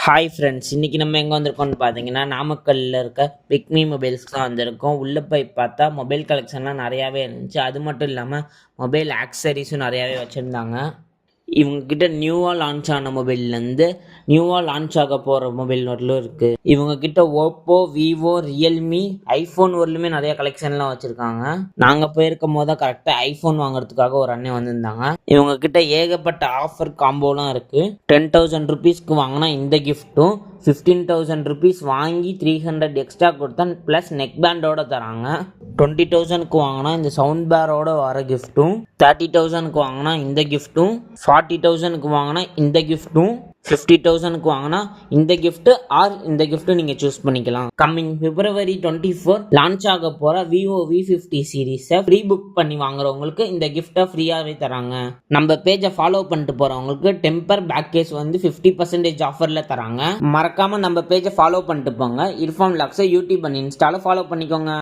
Hi friends, இன்றைக்கி நம்ம எங்கே வந்திருக்கோம்னு பார்த்தீங்கன்னா நாமக்கல்லில் இருக்க பிக்மி மொபைல்ஸ்க்கு தான் வந்திருக்கோம். உள்ளே போய் பார்த்தா மொபைல் கலெக்ஷன்லாம் நிறையாவே இருந்துச்சு. அது மட்டும் இல்லாமல் மொபைல் ஆக்சரிஸும் நிறையாவே வச்சுருந்தாங்க. இவங்கக்கிட்ட நியூவாக லான்ச் ஆன மொபைல்லேருந்து நியூவாக லான்ச் ஆக போகிற மொபைல் வரலும் இருக்குது. இவங்கக்கிட்ட ஓப்போ, விவோ, ரியல்மி, ஐஃபோன் வரலுமே நிறைய கலெக்ஷன்லாம் வச்சுருக்காங்க. நாங்கள் போயிருக்கும் போது தான் கரெக்டாக ஐஃபோன் வாங்குறதுக்காக ஒரு அண்ணன் வந்திருந்தாங்க. இவங்கக்கிட்ட ஏகப்பட்ட ஆஃபர் காம்போலாம் இருக்குது. 10,000 ருபீஸ்க்கு வாங்கினா இந்த கிஃப்ட்டும், 15,000 ருபீஸ் வாங்கி 300 எக்ஸ்ட்ரா கொடுத்தா ப்ளஸ் நெக் பேண்டோட தராங்க. 20,000க்கு வாங்கினா இந்த சவுண்ட் பேரோட வர கிஃப்ட்டும், 30,000க்கு வாங்கினா இந்த கிஃப்ட்டும், 40,000க்கு வாங்கினா இந்த கிஃப்ட்டும், 50,000க்கு வாங்கினா இந்த கிஃப்ட் ஆர் இந்த கிஃப்ட் நீங்கள் சூஸ் பண்ணிக்கலாம். கம்மிங் February 24 லான்ச் ஆக போகிற விவோ V50 சீரீஸை ப்ரீ புக் பண்ணி வாங்குறவங்களுக்கு இந்த கிஃப்ட்டை ஃப்ரீயாகவே தராங்க. நம்ம பேஜை ஃபாலோ பண்ணிட்டு போகிறவங்களுக்கு டெம்பர் பேக் கேஸ் வந்து 50% ஆஃபரில் தராங்க. மறக்காமல் நம்ம பேஜை ஃபாலோ பண்ணிட்டு போங்க. இர்ஃபான் வ்ளாக்ஸை யூடியூப் அண்ட் இன்ஸ்டாவில் ஃபாலோ பண்ணிக்கோங்க.